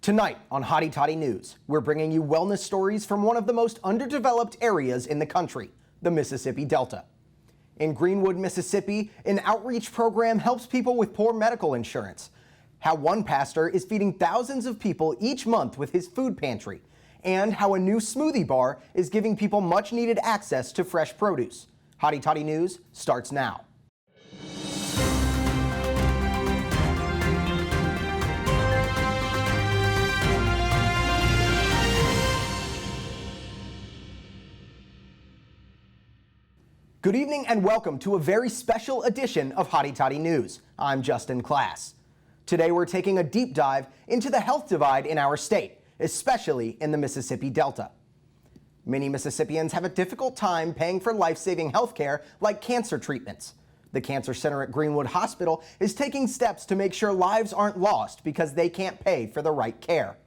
Tonight on Hotty Toddy News, we're bringing you wellness stories from one of the most underdeveloped areas in the country, the Mississippi Delta. In Greenwood, Mississippi, an outreach program helps people with poor medical insurance. How one pastor is feeding thousands of people each month with his food pantry, and how a new smoothie bar is giving people much needed access to fresh produce. Hotty Toddy News starts now. Good evening and welcome to a very special edition of Hotty Toddy News. I'm Justin Class. Today we're taking a deep dive into the health divide in our state, especially in the Mississippi Delta. Many Mississippians have a difficult time paying for life-saving health care like cancer treatments. The Cancer Center at Greenwood Hospital is taking steps to make sure lives aren't lost because they can't pay for the right care.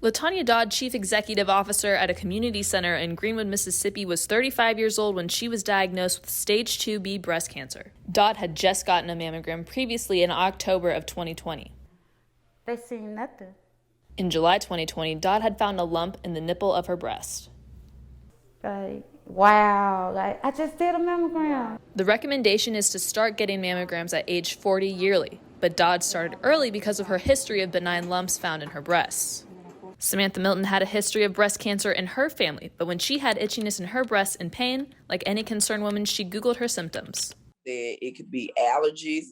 LaTanya Dodd, Chief Executive Officer at a community center in Greenwood, Mississippi, was 35 years old when she was diagnosed with stage 2B breast cancer. Dodd had just gotten a mammogram previously in October of 2020. They seen nothing. In July 2020, Dodd had found a lump in the nipple of her breast. Wow, I just did a mammogram. The recommendation is to start getting mammograms at age 40 yearly, but Dodd started early because of her history of benign lumps found in her breasts. Samantha Milton had a history of breast cancer in her family, but when she had itchiness in her breasts and pain, like any concerned woman, she Googled her symptoms. It could be allergies,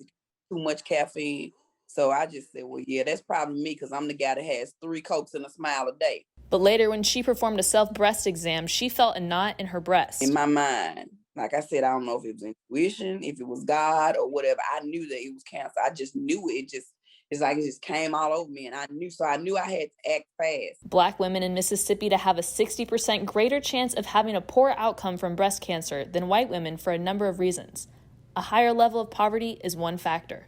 too much caffeine. So I just said, well, yeah, that's probably me because I'm the guy that has 3 Cokes and a smile a day. But later, when she performed a self-breast exam, she felt a knot in her breast. In my mind, like I said, I don't know if it was intuition, if it was God or whatever. I knew that it was cancer. I just knew it. It's like it just came all over me, and I knew I had to act fast. Black women in Mississippi to have a 60% greater chance of having a poor outcome from breast cancer than white women for a number of reasons. A higher level of poverty is one factor.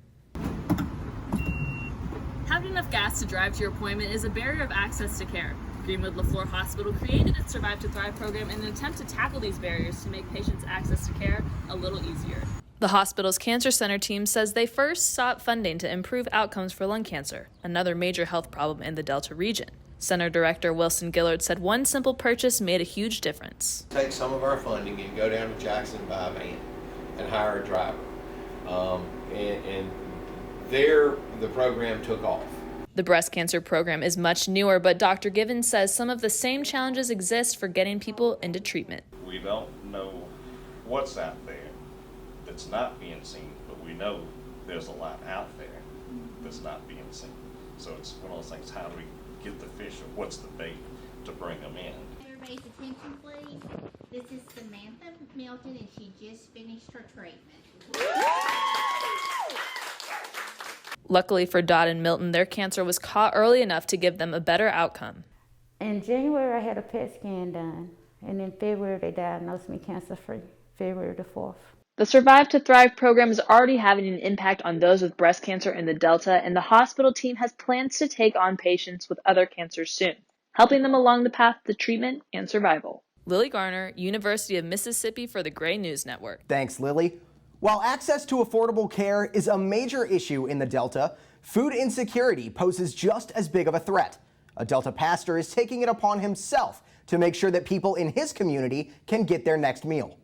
Having enough gas to drive to your appointment is a barrier of access to care. Greenwood LaFleur Hospital created its Survive to Thrive program in an attempt to tackle these barriers to make patients' access to care a little easier. The hospital's Cancer Center team says they first sought funding to improve outcomes for lung cancer, another major health problem in the Delta region. Center Director Wilson Gillard said one simple purchase made a huge difference. Take some of our funding and go down to Jackson and buy a van and hire a driver. And there, the program took off. The breast cancer program is much newer, but Dr. Givens says some of the same challenges exist for getting people into treatment. We don't know what's out there that's not being seen, but we know there's a lot out there that's not being seen. So it's one of those things, how do we get the fish, or what's the bait to bring them in? Everybody's attention, please. This is Samantha Milton, and she just finished her treatment. Luckily for Dodd and Milton, their cancer was caught early enough to give them a better outcome. In January, I had a PET scan done, and in February, they diagnosed me cancer-free, February the 4th. The Survive to Thrive program is already having an impact on those with breast cancer in the Delta, and the hospital team has plans to take on patients with other cancers soon, helping them along the path to treatment and survival. Lily Garner, University of Mississippi for the Gray News Network. Thanks, Lily. While access to affordable care is a major issue in the Delta, food insecurity poses just as big of a threat. A Delta pastor is taking it upon himself to make sure that people in his community can get their next meal.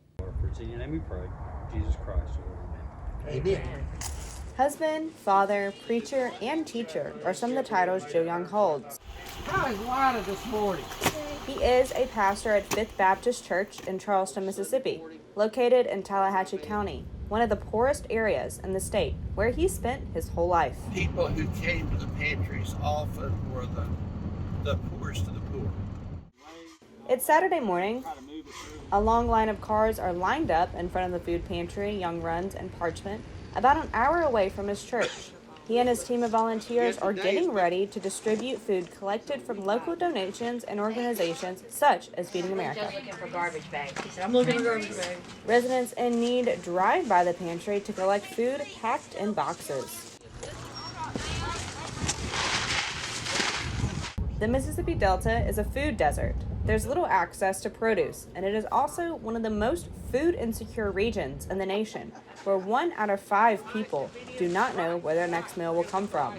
It's in your name we pray. Jesus Christ. Amen. Husband, father, preacher, and teacher are some of the titles Joe Young holds. How is water this morning? He is a pastor at Fifth Baptist Church in Charleston, Mississippi, located in Tallahatchie County, one of the poorest areas in the state, where he spent his whole life. People who came to the pantries often were the poorest of the poor. It's Saturday morning. A long line of cars are lined up in front of the food pantry, Young Runs, and Parchment, about an hour away from his church. He and his team of volunteers are getting ready to distribute food collected from local donations and organizations such as Feeding America. Just looking for garbage bags. I'm looking for garbage bags. Residents in need drive by the pantry to collect food packed in boxes. The Mississippi Delta is a food desert. There's little access to produce, and it is also one of the most food insecure regions in the nation, where 1 out of 5 people do not know where their next meal will come from.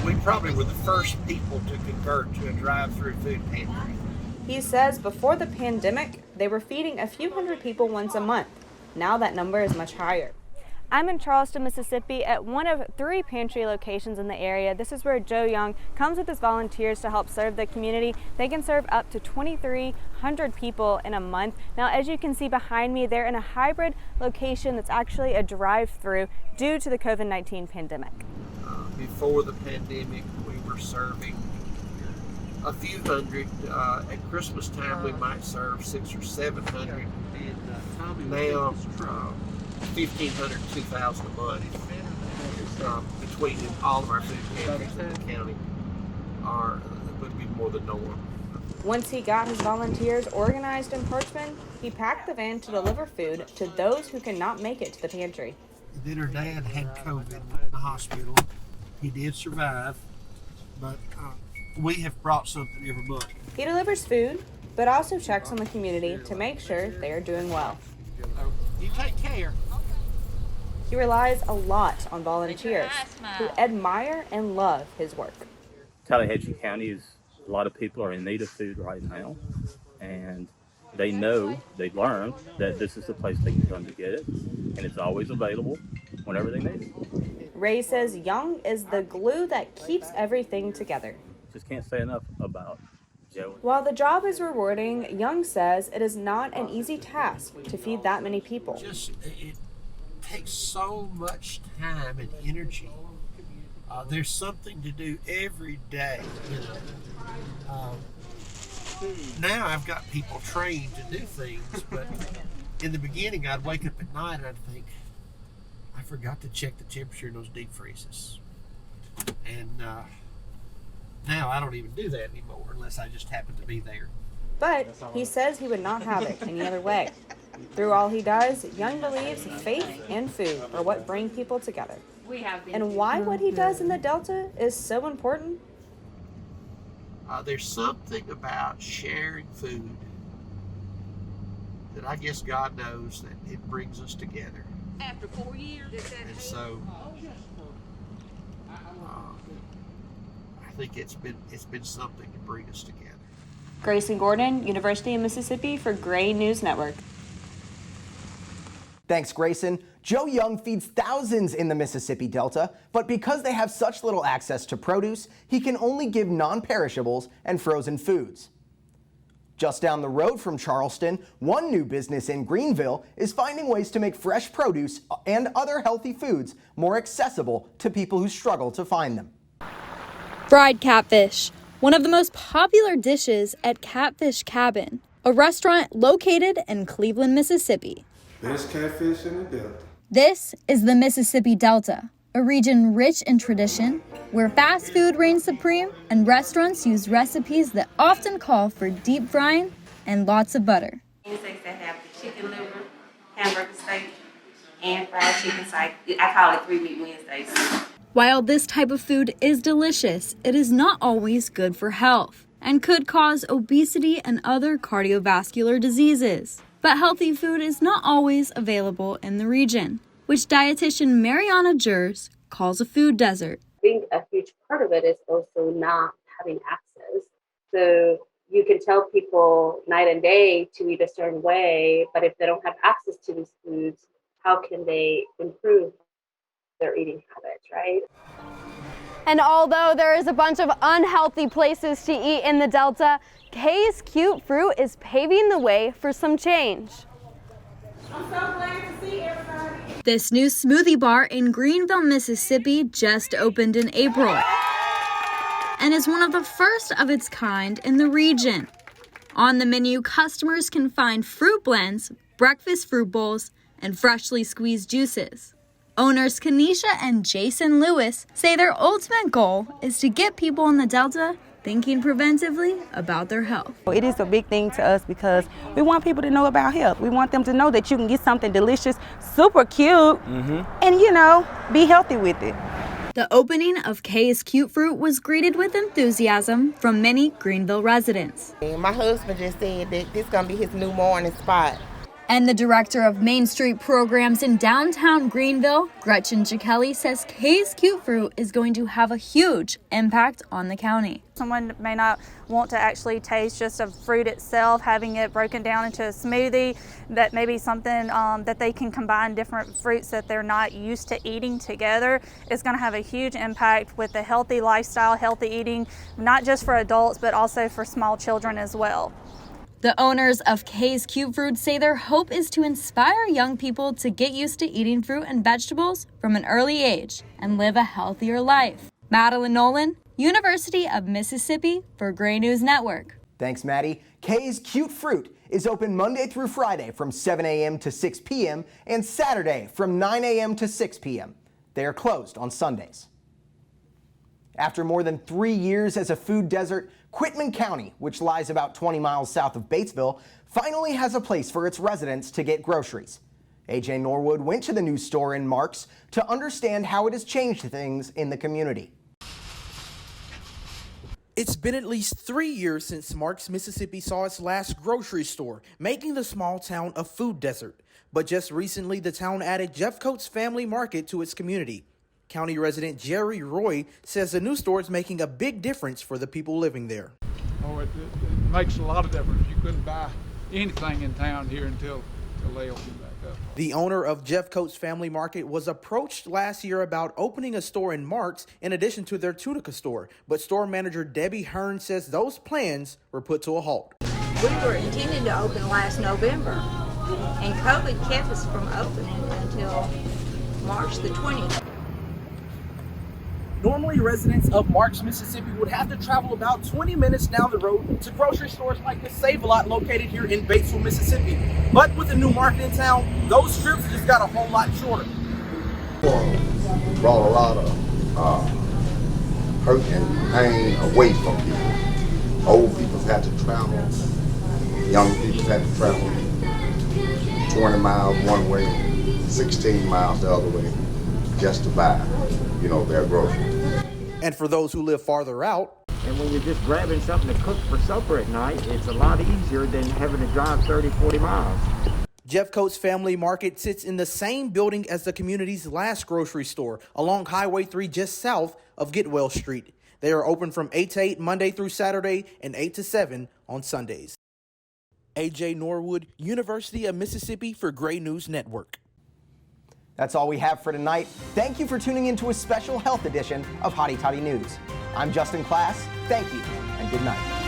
We probably were the first people to convert to a drive-through food pantry. He says before the pandemic, they were feeding a few hundred people once a month. Now that number is much higher. I'm in Charleston, Mississippi at one of 3 pantry locations in the area. This is where Joe Young comes with his volunteers to help serve the community. They can serve up to 2,300 people in a month. Now, as you can see behind me, they're in a hybrid location that's actually a drive-through due to the COVID-19 pandemic. Before the pandemic, we were serving a few hundred. At Christmas time, we might serve 600 or 700. Now, 1,500, 2,000 a month between all of our food pantries in the county would be more than norm. Once he got his volunteers organized in Parchman, he packed the van to deliver food to those who cannot make it to the pantry. Then her dad had COVID in the hospital. He did survive, but we have brought something every month. He delivers food, but also checks on the community to make sure they are doing well. You take care. He relies a lot on volunteers who admire and love his work. Tallahatchie County a lot of people are in need of food right now, and they know, they've learned that this is the place they can come to get it, and it's always available whenever they need it. Ray says Young is the glue that keeps everything together. Just can't say enough about Joe. While the job is rewarding, Young says it is not an easy task to feed that many people. It takes so much time and energy. There's something to do every day. Now I've got people trained to do things, but in the beginning I'd wake up at night and I'd think, I forgot to check the temperature in those deep freezes. And now I don't even do that anymore unless I just happen to be there. But he says he would not have it any other way. Through all he does, Young believes faith and food are what bring people together. And why what he does in the Delta is so important? There's something about sharing food that I guess God knows that it brings us together. After 4 years. And so I think it's been something to bring us together. Grayson Gordon, University of Mississippi for Gray News Network. Thanks, Grayson. Joe Young feeds thousands in the Mississippi Delta, but because they have such little access to produce, he can only give non-perishables and frozen foods. Just down the road from Charleston, one new business in Greenville is finding ways to make fresh produce and other healthy foods more accessible to people who struggle to find them. Fried catfish, one of the most popular dishes at Catfish Cabin, a restaurant located in Cleveland, Mississippi. Best catfish in the Delta. This is the Mississippi Delta, a region rich in tradition, where fast food reigns supreme and restaurants use recipes that often call for deep frying and lots of butter. Steaks that have the chicken liver, hamburger steak, and fried chicken side. I call it 3 Meat Wednesdays. While this type of food is delicious, it is not always good for health and could cause obesity and other cardiovascular diseases. But healthy food is not always available in the region, which dietitian Mariana Jers calls a food desert. I think a huge part of it is also not having access. So you can tell people night and day to eat a certain way, but if they don't have access to these foods, how can they improve their eating habits, right? And although there is a bunch of unhealthy places to eat in the Delta, Kay's Cute Fruit is paving the way for some change. I'm so glad to see everybody. This new smoothie bar in Greenville, Mississippi just opened in April and is one of the first of its kind in the region. On the menu, customers can find fruit blends, breakfast fruit bowls, and freshly squeezed juices. Owners Kanisha and Jason Lewis say their ultimate goal is to get people in the Delta thinking preventively about their health. It is a big thing to us because we want people to know about health. We want them to know that you can get something delicious, super cute, and be healthy with it. The opening of Kay's Cute Fruit was greeted with enthusiasm from many Greenville residents. My husband just said that this is going to be his new morning spot. And the director of Main Street programs in downtown Greenville, Gretchen Jackelli, says Kay's Cute Fruit is going to have a huge impact on the county. Someone may not want to actually taste just a fruit itself, having it broken down into a smoothie, that may be something that they can combine different fruits that they're not used to eating together. It's going to have a huge impact with the healthy lifestyle, healthy eating, not just for adults, but also for small children as well. The owners of Kay's Cute Fruit say their hope is to inspire young people to get used to eating fruit and vegetables from an early age and live a healthier life. Madeline Nolan, University of Mississippi for Gray News Network. Thanks, Maddie. Kay's Cute Fruit is open Monday through Friday from 7 a.m. to 6 p.m. and Saturday from 9 a.m. to 6 p.m. They are closed on Sundays. After more than 3 years as a food desert, Quitman County, which lies about 20 miles south of Batesville, finally has a place for its residents to get groceries. AJ Norwood went to the new store in Marks to understand how it has changed things in the community. It's been at least 3 years since Marks, Mississippi saw its last grocery store, making the small town a food desert. But just recently, the town added Jeffcoat's Family Market to its community. County resident Jerry Roy says the new store is making a big difference for the people living there. Oh, it makes a lot of difference. You couldn't buy anything in town here until they opened back up. The owner of Jeffcoat's Family Market was approached last year about opening a store in Marks in addition to their Tunica store, but store manager Debbie Hearn says those plans were put to a halt. We were intending to open last November, and COVID kept us from opening until March the 20th. Normally, residents of Marks, Mississippi would have to travel about 20 minutes down the road to grocery stores like the Save-A-Lot located here in Batesville, Mississippi. But with a new market in town, those trips just got a whole lot shorter. Brought a lot of hurt and pain away from people. Old people had to travel, young people had to travel 20 miles one way, 16 miles the other way, just to buy, their groceries. And for those who live farther out, and when you're just grabbing something to cook for supper at night, it's a lot easier than having to drive 30, 40 miles. Jeffcoat's Family Market sits in the same building as the community's last grocery store, along Highway 3 just south of Getwell Street. They are open from 8 to 8 Monday through Saturday and 8 to 7 on Sundays. AJ Norwood, University of Mississippi for Gray News Network. That's all we have for tonight. Thank you for tuning in to a special health edition of Hotty Toddy News. I'm Justin Class. Thank you and good night.